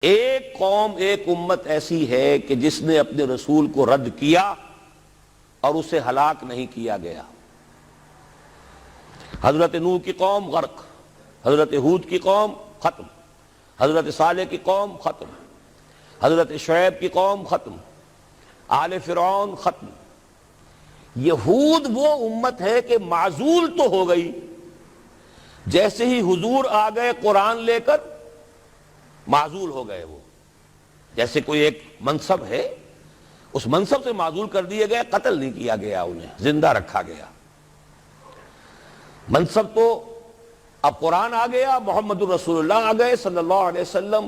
ایک قوم، ایک امت ایسی ہے کہ جس نے اپنے رسول کو رد کیا اور اسے ہلاک نہیں کیا گیا۔ حضرت نوح کی قوم غرق، حضرت ہود کی قوم ختم، حضرت صالح کی قوم ختم، حضرت شعیب کی قوم ختم، آل فرعون ختم۔ یہود وہ امت ہے کہ معزول تو ہو گئی، جیسے ہی حضور آ گئے قرآن لے کر معزول ہو گئے۔ وہ جیسے کوئی ایک منصب ہے، اس منصب سے معزول کر دیے گئے، قتل نہیں کیا گیا، انہیں زندہ رکھا گیا۔ منصب تو اب قرآن آ گیا، محمد الرسول اللہ آ گئے صلی اللہ علیہ وسلم،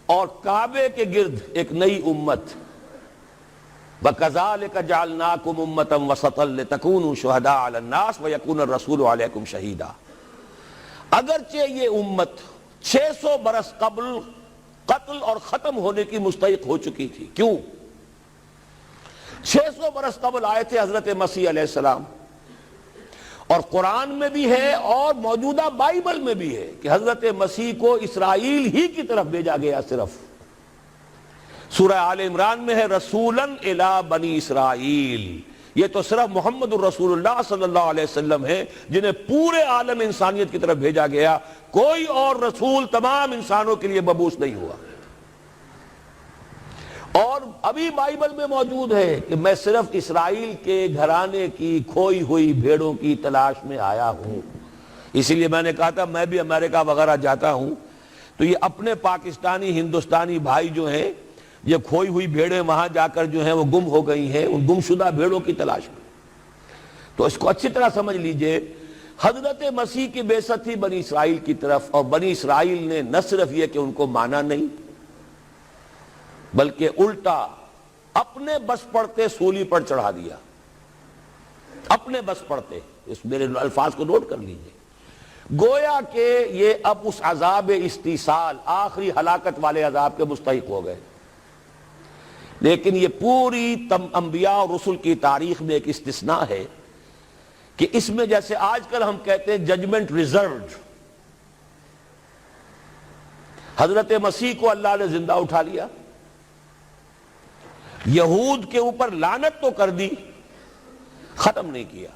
اور کعبے کے گرد ایک نئی امت۔ وَكَذَلِكَ جَعَلْنَاكُمْ أُمَّةً وَسَطًا لِتَكُونُوا شُهَدَاءَ عَلَى النَّاسِ وَيَكُونَ الرَّسُولُ عَلَيْكُمْ شَهِيدًا۔ اگرچہ یہ امت 600 برس قبل قتل اور ختم ہونے کی مستحق ہو چکی تھی۔ کیوں؟ 600 برس قبل آئے تھے حضرت مسیح علیہ السلام، اور قرآن میں بھی ہے اور موجودہ بائبل میں بھی ہے کہ حضرت مسیح کو اسرائیل ہی کی طرف بھیجا گیا۔ صرف سورہ آل عمران میں ہے رسولاً الی بنی اسرائیل، یہ تو صرف محمد الرسول اللہ صلی اللہ علیہ وسلم ہے جنہیں پورے عالم انسانیت کی طرف بھیجا گیا۔ کوئی اور رسول تمام انسانوں کے لیے مبعوث نہیں ہوا۔ اور ابھی بائبل میں موجود ہے کہ میں صرف اسرائیل کے گھرانے کی کھوئی ہوئی بھیڑوں کی تلاش میں آیا ہوں۔ اسی لیے میں نے کہا تھا میں بھی امریکہ وغیرہ جاتا ہوں تو یہ اپنے پاکستانی ہندوستانی بھائی جو ہیں، یہ کھوئی ہوئی بھیڑیں وہاں جا کر جو ہیں وہ گم ہو گئی ہیں، ان گمشدہ بھیڑوں کی تلاش میں۔ تو اس کو اچھی طرح سمجھ لیجئے، حضرت مسیح کی بعثت تھی بنی اسرائیل کی طرف، اور بنی اسرائیل نے نہ صرف یہ کہ ان کو مانا نہیں، بلکہ الٹا اپنے بس پڑتے سولی پر چڑھا دیا۔ اپنے بس پڑتے، اس میرے الفاظ کو نوٹ کر لیجئے، گویا کہ یہ اب اس عذاب استیصال، آخری ہلاکت والے عذاب کے مستحق ہو گئے۔ لیکن یہ پوری انبیاء اور رسل کی تاریخ میں ایک استثناء ہے کہ اس میں جیسے آج کل ہم کہتے ہیں ججمنٹ ریزروڈ، حضرت مسیح کو اللہ نے زندہ اٹھا لیا، یہود کے اوپر لعنت تو کر دی، ختم نہیں کیا۔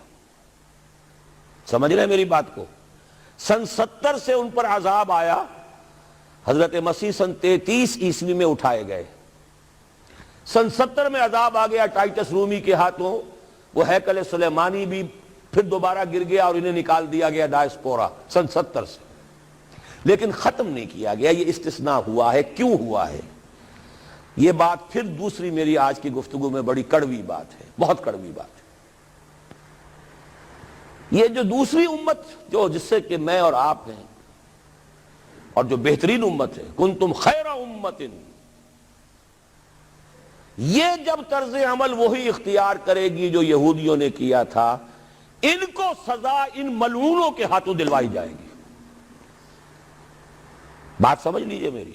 سمجھ رہے ہیں میری بات کو؟ سن 70 سے ان پر عذاب آیا، حضرت مسیح سن 33 عیسوی میں اٹھائے گئے۔ سن 70 میں عذاب آ گیا ٹائٹس رومی کے ہاتھوں، وہ ہیکل سلیمانی بھی پھر دوبارہ گر گیا اور انہیں نکال دیا گیا ڈائسپورا سن 70 سے، لیکن ختم نہیں کیا گیا۔ یہ استثناء ہوا ہے۔ کیوں ہوا ہے؟ یہ بات پھر دوسری میری آج کی گفتگو میں بڑی کڑوی بات ہے، بہت کڑوی بات ہے۔ یہ جو دوسری امت جس سے کہ میں اور آپ ہیں، اور جو بہترین امت ہے، کنتم خیر امت، یہ جب طرز عمل وہی اختیار کرے گی جو یہودیوں نے کیا تھا، ان کو سزا ان ملعونوں کے ہاتھوں دلوائی جائے گی۔ بات سمجھ لیجئے میری۔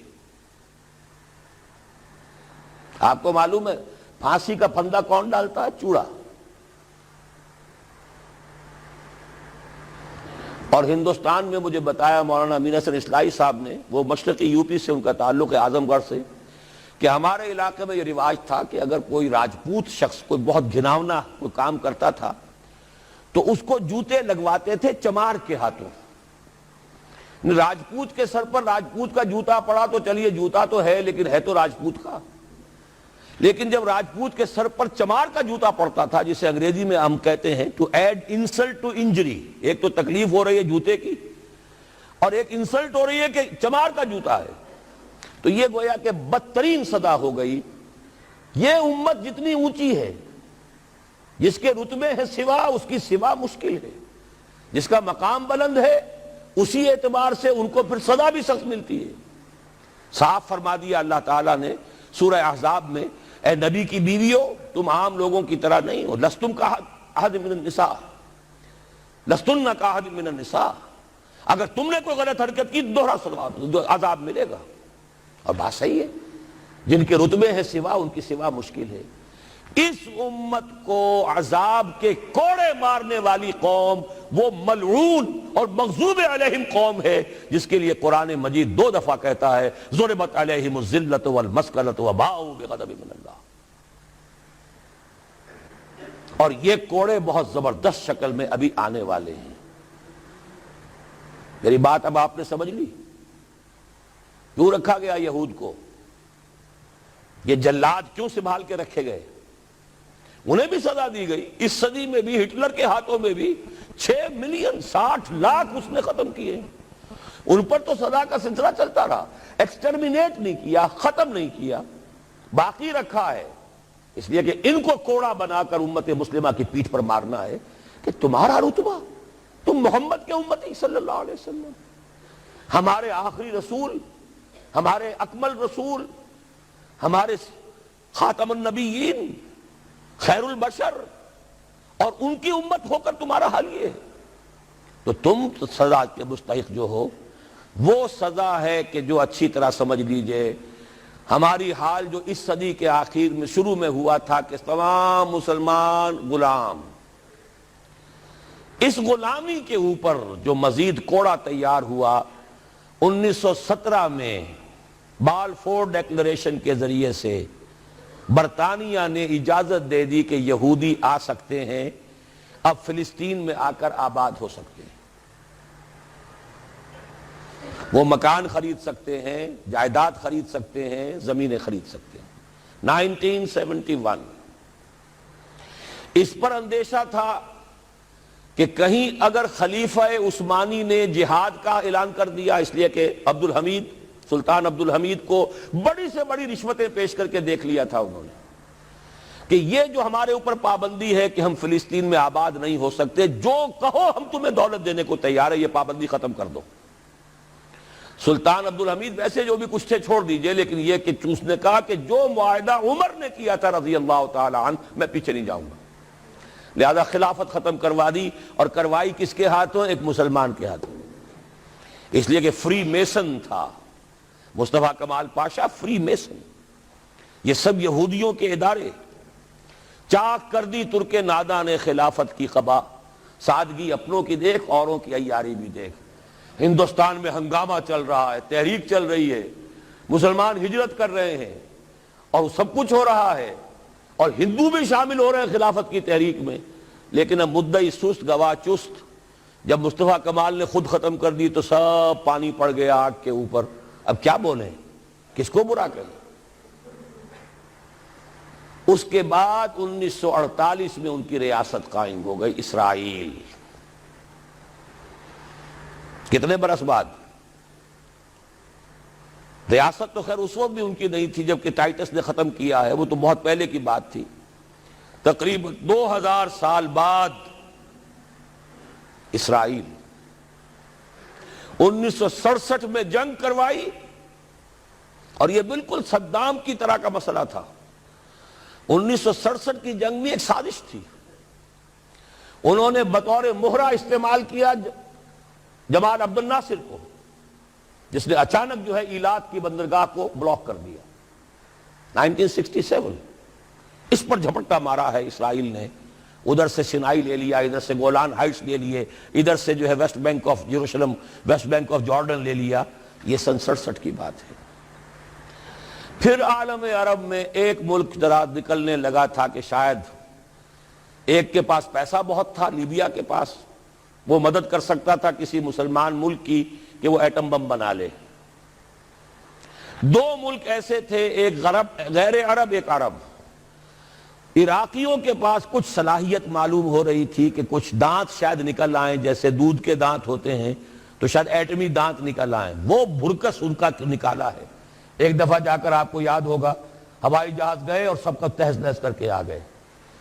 آپ کو معلوم ہے پھانسی کا پھندا کون ڈالتا ہے؟ چوڑا۔ اور ہندوستان میں مجھے بتایا مولانا امین حسن اصلاحی صاحب نے، وہ مشرقی یو پی سے ان کا تعلق ہے، اعظم گڑھ سے، کہ ہمارے علاقے میں یہ رواج تھا کہ اگر کوئی راجپوت شخص کوئی بہت گھناؤنا کوئی کام کرتا تھا تو اس کو جوتے لگواتے تھے چمار کے ہاتھوں۔ راجپوت کے سر پر راجپوت کا جوتا پڑا تو چلیے جوتا تو ہے، لیکن ہے تو راجپوت کا۔ لیکن جب راجپوت کے سر پر چمار کا جوتا پڑتا تھا، جسے انگریزی میں ہم کہتے ہیں to add insult to injury, ایک تو تکلیف ہو رہی ہے جوتے کی، اور ایک انسلٹ ہو رہی ہے کہ چمار کا جوتا ہے، تو یہ گویا کہ بدترین سزا ہو گئی۔ یہ امت جتنی اونچی ہے، جس کے رتبے ہیں سوا، اس کی سوا مشکل ہے، جس کا مقام بلند ہے، اسی اعتبار سے ان کو پھر سزا بھی سخت ملتی ہے۔ صاف فرما دیا اللہ تعالیٰ نے سورہ احزاب میں، اے نبی کی بیویوں، تم عام لوگوں کی طرح نہیں ہو، لستم کاحد من النساء، لستن کاحد من النساء، اگر تم نے کوئی غلط حرکت کی دوہرا عذاب ملے گا۔ اور بات صحیح ہے، جن کے رتبے ہیں سوا، ان کی سوا مشکل ہے۔ اس امت کو عذاب کے کوڑے مارنے والی قوم وہ ملعون اور مغضوب علیہم قوم ہے جس کے لیے قرآن مجید 2 دفعہ کہتا ہے ضربت علیہم الذلۃ والمسکنۃ وباؤوا بغضب من اللہ. اور یہ کوڑے بہت زبردست شکل میں ابھی آنے والے ہیں. میری بات اب آپ نے سمجھ لی کیوں رکھا گیا یہود کو, یہ جلاد کیوں سنبھال کے رکھے گئے. انہیں بھی سزا دی گئی, اس صدی میں بھی ہٹلر کے ہاتھوں میں بھی 6 ملین 60 لاکھ اس نے ختم کیے. ان پر تو سزا کا سلسلہ چلتا رہا, ایکسٹرمینیٹ نہیں کیا, ختم نہیں کیا, باقی رکھا ہے. اس لیے کہ ان کو کوڑا بنا کر امت مسلمہ کی پیٹھ پر مارنا ہے کہ تمہارا رتبہ, تم محمد کے امتی صلی اللہ علیہ وسلم, ہمارے آخری رسول, ہمارے اکمل رسول, ہمارے خاتم النبیین, خیر البشر, اور ان کی امت ہو کر تمہارا حال یہ ہے. تو تم سزا کے مستحق جو ہو وہ سزا ہے کہ جو اچھی طرح سمجھ لیجئے ہماری حال جو اس صدی کے آخر میں شروع میں ہوا تھا کہ تمام مسلمان غلام, اس غلامی کے اوپر جو مزید کوڑا تیار ہوا 1917 میں بالفور ڈیکلریشن کے ذریعے سے برطانیہ نے اجازت دے دی کہ یہودی آ سکتے ہیں, اب فلسطین میں آ کر آباد ہو سکتے ہیں, وہ مکان خرید سکتے ہیں, جائیداد خرید سکتے ہیں, زمینیں خرید سکتے ہیں. 1971 اس پر اندیشہ تھا کہ کہیں اگر خلیفہ عثمانی نے جہاد کا اعلان کر دیا, اس لیے کہ سلطان عبد الحمید کو بڑی سے بڑی رشوتیں پیش کر کے دیکھ لیا تھا انہوں نے کہ یہ جو ہمارے اوپر پابندی ہے کہ ہم فلسطین میں آباد نہیں ہو سکتے, جو کہو ہم تمہیں دولت دینے کو تیار ہے, یہ پابندی ختم کر دو. سلطان عبد الحمید ویسے جو بھی کچھ تھے چھوڑ دیجئے, لیکن یہ کہ اس نے کہا کہ جو معاہدہ عمر نے کیا تھا رضی اللہ تعالی عنہ میں پیچھے نہیں جاؤں گا. لہذا خلافت ختم کروا دی, اور کروائی کس کے ہاتھوں؟ ایک مسلمان کے ہاتھوں. اس لیے کہ فری میسن تھا مصطفیٰ کمال پاشا, فری میسن. یہ سب یہودیوں کے ادارے. چاک کر دی ترک ناداں نے خلافت کی قبا, سادگی اپنوں کی دیکھ اوروں کی عیاری بھی دیکھ. ہندوستان میں ہنگامہ چل رہا ہے, تحریک چل رہی ہے, مسلمان ہجرت کر رہے ہیں اور سب کچھ ہو رہا ہے, اور ہندو بھی شامل ہو رہے ہیں خلافت کی تحریک میں, لیکن اب مدعی سست گواہ چست. جب مصطفیٰ کمال نے خود ختم کر دی تو سب پانی پڑ گیا آگ کے اوپر. اب کیا بولیں, کس کو برا کریں. اس کے بعد 1948 میں ان کی ریاست قائم ہو گئی اسرائیل. کتنے برس بعد؟ ریاست تو خیر اس وقت بھی ان کی نہیں تھی جبکہ ٹائٹس نے ختم کیا ہے, وہ تو بہت پہلے کی بات تھی. تقریباً 2000 سال بعد اسرائیل 1967 میں جنگ کروائی, اور یہ بالکل صدام کی طرح کا مسئلہ تھا. 1967 کی جنگ میں ایک سازش تھی. انہوں نے بطور مہرہ استعمال کیا جمال عبد الناصر کو, جس نے اچانک جو ہے ایلات کی بندرگاہ کو بلاک کر دیا. 1967 اس پر جھپٹا مارا ہے اسرائیل نے. ادھر سے سینائی لے لیا, ادھر سے گولان ہائٹس لے لیے, ادھر سے جو ہے West Bank of Jerusalem, West Bank of Jordan لے لیا. یہ 67 کی بات ہے. پھر عالم عرب میں ایک ملک ذرا نکلنے لگا تھا کہ شاید ایک کے پاس پیسہ بہت تھا, لیبیا کے پاس, وہ مدد کر سکتا تھا کسی مسلمان ملک کی کہ وہ ایٹم بم بنا لے. 2 ملک ایسے تھے, ایک غیر عرب, ایک عرب. عراقیوں کے پاس کچھ صلاحیت معلوم ہو رہی تھی کہ کچھ دانت شاید نکل آئیں, جیسے دودھ کے دانت ہوتے ہیں تو شاید ایٹمی دانت نکل آئیں. وہ بھرکس ان کا نکالا ہے. ایک دفعہ جا کر آپ کو یاد ہوگا ہوائی جہاز گئے اور سب کا تہس نہس کر کے آ گئے,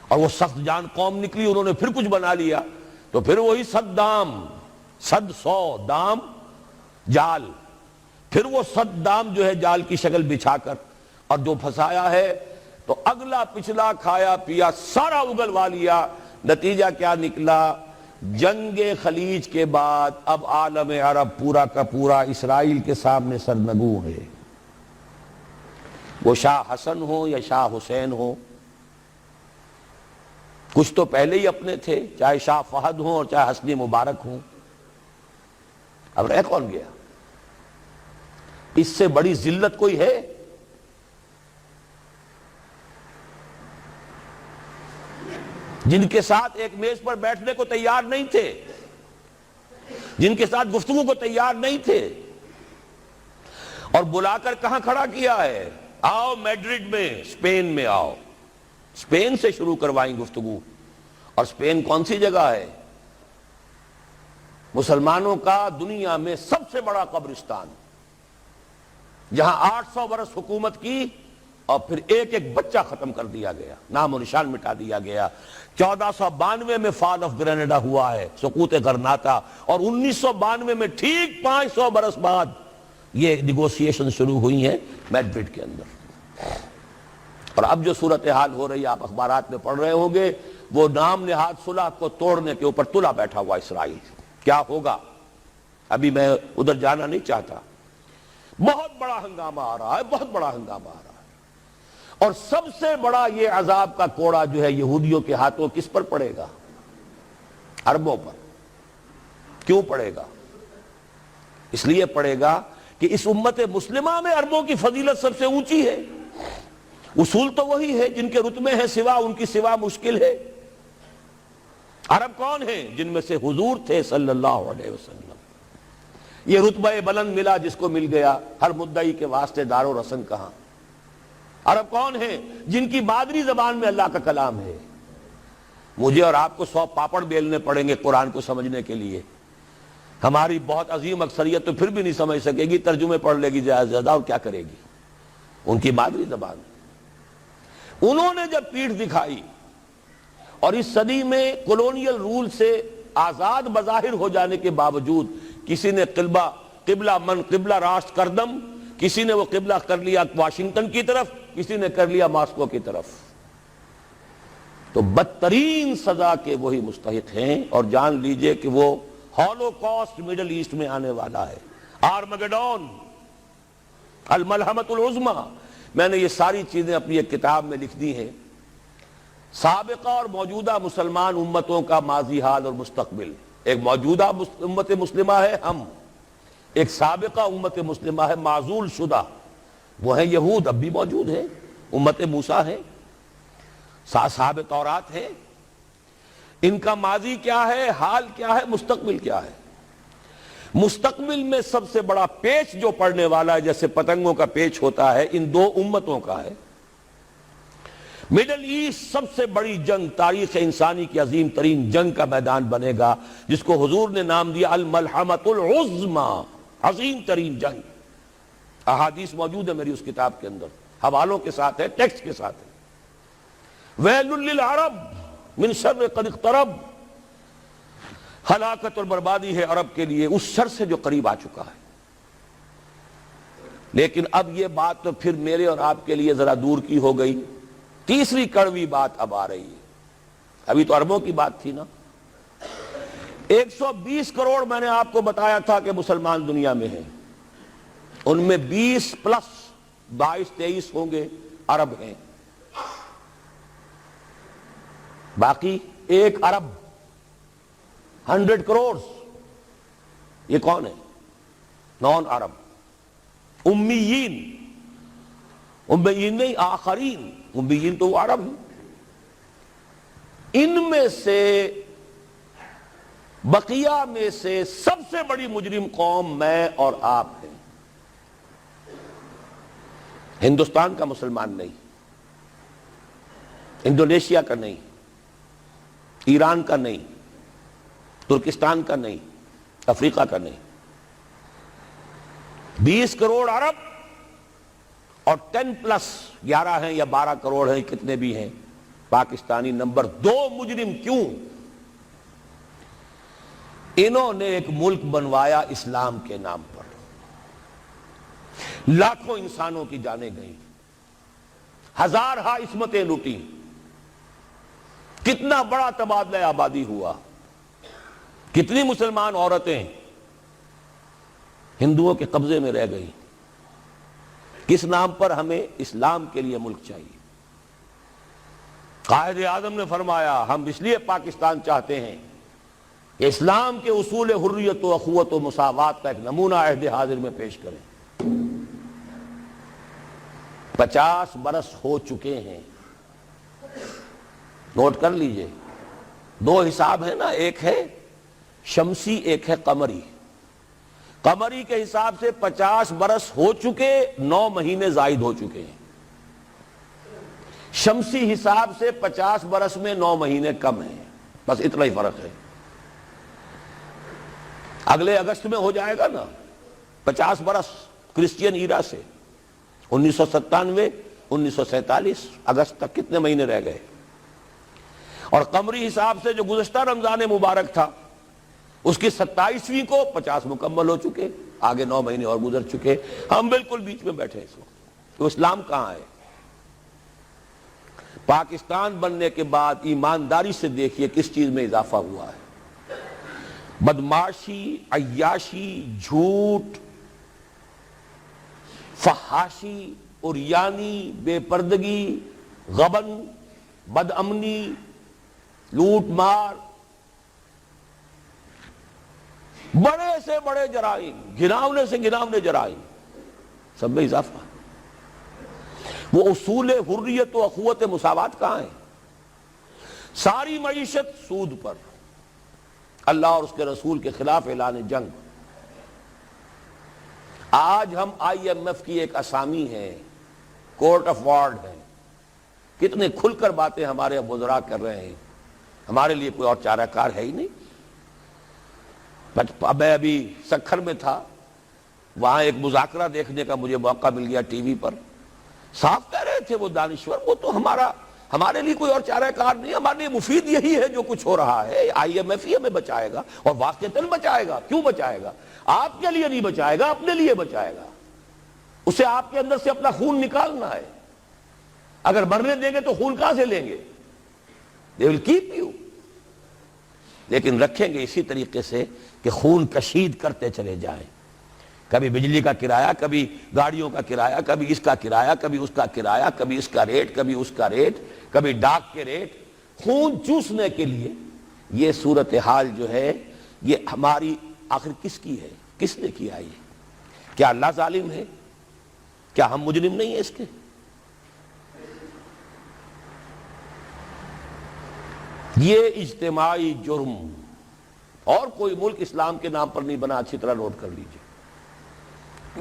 اور وہ سخت جان قوم نکلی, انہوں نے پھر کچھ بنا لیا. تو پھر وہی 100 دام جال, پھر وہ 100 دام جو ہے جال کی شکل بچھا کر, اور جو پھنسایا ہے تو اگلا پچھلا کھایا پیا سارا اگلوا لیا. نتیجہ کیا نکلا؟ جنگ خلیج کے بعد اب عالم عرب پورا کا پورا اسرائیل کے سامنے سرنگوں ہے. وہ شاہ حسن ہو یا شاہ حسین ہو, کچھ تو پہلے ہی اپنے تھے، چاہے شاہ فہد ہوں اور چاہے حسنی مبارک ہوں، اب رہ کون گیا؟ اس سے بڑی ذلت کوئی ہے؟ جن کے ساتھ ایک میز پر بیٹھنے کو تیار نہیں تھے، جن کے ساتھ گفتگو کو تیار نہیں تھے، اور بلا کر کہاں کھڑا کیا ہے؟ آؤ میڈرڈ میں، اسپین میں آؤ، اسپین سے شروع کروائیں گفتگو۔ اور اسپین کون سی جگہ ہے؟ مسلمانوں کا دنیا میں سب سے بڑا قبرستان، جہاں 800 برس حکومت کی اور پھر ایک ایک بچہ ختم کر دیا گیا، نام و نشان مٹا دیا گیا۔ 1492 میں فال آف گرینیڈا ہوا ہے، سقوط غرناطہ، اور 1992 میں ٹھیک 500 برس بعد یہ نیگوسیشن شروع ہوئی ہیں میڈرڈ کے اندر۔ اور اب جو صورتحال ہو رہی ہے، آپ اخبارات میں پڑھ رہے ہوں گے، وہ نام نہاد صلح کو توڑنے کے اوپر تلا بیٹھا ہوا اسرائیل۔ کیا ہوگا؟ ابھی میں ادھر جانا نہیں چاہتا۔ بہت بڑا ہنگامہ آ رہا ہے، بہت بڑا ہنگامہ آ رہا ہے، اور سب سے بڑا یہ عذاب کا کوڑا جو ہے یہودیوں کے ہاتھوں کس پر پڑے گا؟ عربوں پر۔ کیوں پڑے گا؟ اس لیے پڑے گا کہ اس امت مسلمہ میں عربوں کی فضیلت سب سے اونچی ہے۔ اصول تو وہی ہے، جن کے رتبے ہیں سوا ان کی سوا مشکل ہے۔ عرب کون ہیں؟ جن میں سے حضور تھے صلی اللہ علیہ وسلم۔ یہ رتبہ بلند ملا جس کو مل گیا، ہر مدعی کے واسطے دار و رسن کہاں۔ عرب کون ہیں؟ جن کی مادری زبان میں اللہ کا کلام ہے۔ مجھے اور آپ کو 100 پاپڑ بیلنے پڑیں گے قرآن کو سمجھنے کے لیے، ہماری بہت عظیم اکثریت تو پھر بھی نہیں سمجھ سکے گی، ترجمے پڑھ لے گی زیادہ سے زیادہ، اور کیا کرے گی؟ ان کی مادری زبان۔ انہوں نے جب پیٹھ دکھائی اور اس صدی میں کولونیل رول سے آزاد بظاہر ہو جانے کے باوجود کسی نے قبلہ راست کردم، کسی نے وہ قبلہ کر لیا واشنگٹن کی طرف، کسی نے کر لیا ماسکو کی طرف، تو بدترین سزا کے وہی مستحق ہیں۔ اور جان لیجئے کہ وہ ہولوکاسٹ مڈل ایسٹ میں آنے والا ہے، آرمگڈون، الملحمۃ العظمیٰ۔ میں نے یہ ساری چیزیں اپنی ایک کتاب میں لکھ دی ہیں، سابقہ اور موجودہ مسلمان امتوں کا ماضی، حال اور مستقبل۔ ایک موجودہ امت مسلمہ ہے ہم، ایک سابقہ امت مسلمہ ہے معزول شدہ، وہ ہیں یہود، اب بھی موجود ہیں، امت موسیٰ ہے، صاحب تورات ہے۔ ان کا ماضی کیا ہے، حال کیا ہے، مستقبل کیا ہے؟ مستقبل میں سب سے بڑا پیچ جو پڑنے والا ہے، جیسے پتنگوں کا پیچ ہوتا ہے، ان دو امتوں کا ہے۔ مڈل ایسٹ سب سے بڑی جنگ، تاریخ انسانی کی عظیم ترین جنگ کا میدان بنے گا، جس کو حضور نے نام دیا الملحمۃ العظمیٰ، عظیم ترین جنگ۔ احادیث موجود ہے میری اس کتاب کے اندر، حوالوں کے ساتھ ہے، ٹیکسٹ کے ساتھ ہے۔ ویل للعرب من شر قد اقترب، ہلاکت اور بربادی ہے عرب کے لیے اس شر سے جو قریب آ چکا ہے۔ لیکن اب یہ بات تو پھر میرے اور آپ کے لیے ذرا دور کی ہو گئی۔ تیسری کڑوی بات اب آ رہی ہے۔ ابھی تو عربوں کی بات تھی نا۔ 120 کروڑ میں نے آپ کو بتایا تھا کہ مسلمان دنیا میں ہیں، ان میں 20 پلس 22-23 ہوں گے عرب ہیں، باقی 1 ارب 100 کروڑ یہ کون ہے؟ نان عرب، امیین، امیین نہیں آخرین، امیین تو وہ عرب ہیں۔ ان میں سے بقیہ میں سے سب سے بڑی مجرم قوم میں اور آپ ہیں۔ ہندوستان کا مسلمان نہیں، انڈونیشیا کا نہیں، ایران کا نہیں، ترکستان کا نہیں، افریقہ کا نہیں، 20 کروڑ عرب اور 10 پلس 11 ہیں یا 12 کروڑ ہیں، کتنے بھی ہیں پاکستانی نمبر 2 مجرم۔ کیوں؟ انہوں نے ایک ملک بنوایا اسلام کے نام پر، لاکھوں انسانوں کی جانیں گئیں، ہزارہا عصمتیں لوٹی، کتنا بڑا تبادلہ آبادی ہوا، کتنی مسلمان عورتیں ہندوؤں کے قبضے میں رہ گئی۔ کس نام پر؟ ہمیں اسلام کے لیے ملک چاہیے۔ قائد اعظم نے فرمایا ہم اس لیے پاکستان چاہتے ہیں کہ اسلام کے اصول حریت و اخوت و مساوات کا ایک نمونہ عہد حاضر میں پیش کریں۔ 50 برس ہو چکے ہیں، نوٹ کر لیجئے، 2 حساب ہیں نا، ایک ہے شمسی ایک ہے قمری۔ قمری کے حساب سے 50 برس ہو چکے، 9 مہینے زائد ہو چکے ہیں۔ شمسی حساب سے 50 برس میں 9 مہینے کم ہیں، بس اتنا ہی فرق ہے۔ اگلے اگست میں ہو جائے گا نا 50 برس کرسچین ایرا سے، 1997 1947 اگست تک کتنے مہینے رہ گئے؟ اور قمری حساب سے جو گزشتہ رمضان مبارک تھا اس کی 27ویں کو 50 مکمل ہو چکے، آگے 9 مہینے اور گزر چکے، ہم بالکل بیچ میں بیٹھے اس وقت۔ تو اسلام کہاں ہے؟ پاکستان بننے کے بعد ایمانداری سے دیکھیے کس چیز میں اضافہ ہوا ہے۔ بدمعاشی، عیاشی، جھوٹ، فحاشی، عریانی، بے پردگی، غبن، بد امنی، لوٹ مار، بڑے سے بڑے جرائم، گھناونے سے گھناونے جرائم، سب میں اضافہ۔ وہ اصول حریت و اخوت مساوات کہاں ہیں؟ ساری معیشت سود پر، اللہ اور اس کے رسول کے خلاف اعلان جنگ۔ آج ہم IMF کی ایک اسامی ہے، کورٹ آف وارڈ ہے، کتنے کھل کر باتیں ہمارے وزراء کر رہے ہیں، ہمارے لیے کوئی اور چارہ کار ہے ہی نہیں۔ میں ابھی سکھر میں تھا، وہاں ایک مذاکرہ دیکھنے کا مجھے موقع مل گیا ٹی وی پر، صاف کہہ رہے تھے وہ دانشور، وہ تو ہمارے لیے کوئی اور چارہ کار نہیں، ہمارے لیے مفید یہی ہے جو کچھ ہو رہا ہے، IMF ہی ہمیں بچائے گا، اور واقعتاً بچائے گا۔ کیوں بچائے گا؟ آپ کے لیے نہیں بچائے گا، اپنے لیے بچائے گا۔ اسے آپ کے اندر سے اپنا خون نکالنا ہے، اگر مرنے دیں گے تو خون کہاں سے لیں گے؟ they will keep you، لیکن رکھیں گے اسی طریقے سے کہ خون کشید کرتے چلے جائیں، کبھی بجلی کا کرایہ، کبھی گاڑیوں کا کرایہ، کبھی اس کا کرایہ، کبھی اس کا کرایہ، کبھی اس کا ریٹ، کبھی اس کا ریٹ، کبھی ڈاک کے ریٹ، خون چوسنے کے لیے۔ یہ صورتحال جو ہے یہ ہماری آخر کس کی ہے؟ کس نے کیا یہ؟ کیا اللہ ظالم ہے؟ کیا ہم مجرم نہیں ہیں اس کے؟ یہ اجتماعی جرم، اور کوئی ملک اسلام کے نام پر نہیں بنا، اچھی طرح نوٹ کر لیجئے۔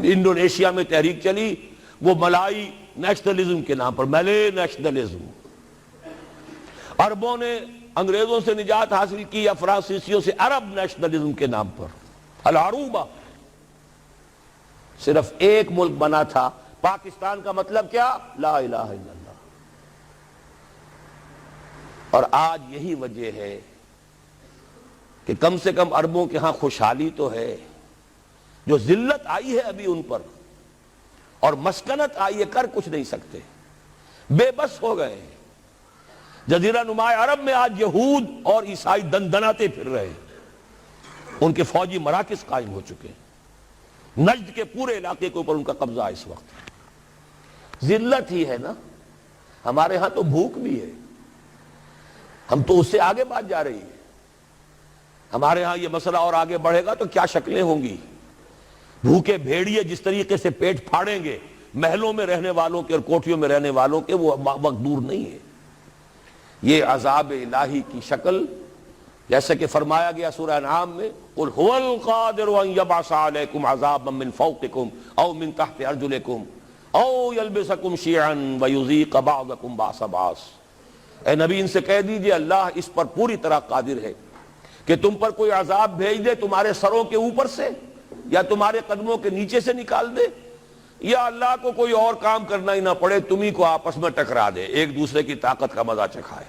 انڈونیشیا میں تحریک چلی وہ ملائی نیشنلزم کے نام پر، ملے نیشنلزم۔ عربوں نے انگریزوں سے نجات حاصل کی یا فرانسیسیوں سے، عرب نیشنلزم کے نام پر، العروبہ۔ صرف ایک ملک بنا تھا، پاکستان کا مطلب کیا؟ لا الہ الا اللہ۔ اور آج یہی وجہ ہے کہ کم سے کم عربوں کے ہاں خوشحالی تو ہے، جو ذلت آئی ہے ابھی ان پر اور مسکنت آئی ہے، کر کچھ نہیں سکتے، بے بس ہو گئے ہیں۔ جزیرہ نما عرب میں آج یہود اور عیسائی دندناتے پھر رہے ہیں، ان کے فوجی مراکز قائم ہو چکے ہیں، نجد کے پورے علاقے کے اوپر ان کا قبضہ ہے اس وقت۔ ذلت ہی ہے نا، ہمارے ہاں تو بھوک بھی ہے، ہم تو اس سے آگے بات جا رہی ہے۔ ہمارے ہاں یہ مسئلہ اور آگے بڑھے گا تو کیا شکلیں ہوں گی؟ بھوکے بھیڑیے جس طریقے سے پیٹ پھاڑیں گے محلوں میں رہنے والوں کے اور کوٹھیوں میں رہنے والوں کے، وہ وقت دور نہیں ہے۔ یہ عذاب الہی کی شکل، جیسے کہ فرمایا گیا سورہ انعام میں، قل هو القادر ان يبعث عليكم عذابا من فوقكم او من تحت ارجلكم او يلبسكم شيعا ويذيق بعضكم بعض بعض۔ اے نبی ان سے کہہ دیجئے اللہ اس پر پوری طرح قادر ہے کہ تم پر کوئی عذاب بھیج دے تمہارے سروں کے اوپر سے یا تمہارے قدموں کے نیچے سے نکال دے، یا اللہ کو کوئی اور کام کرنا ہی نہ پڑے، تمہیں کو آپس میں ٹکرا دے، ایک دوسرے کی طاقت کا مزہ چکھائے۔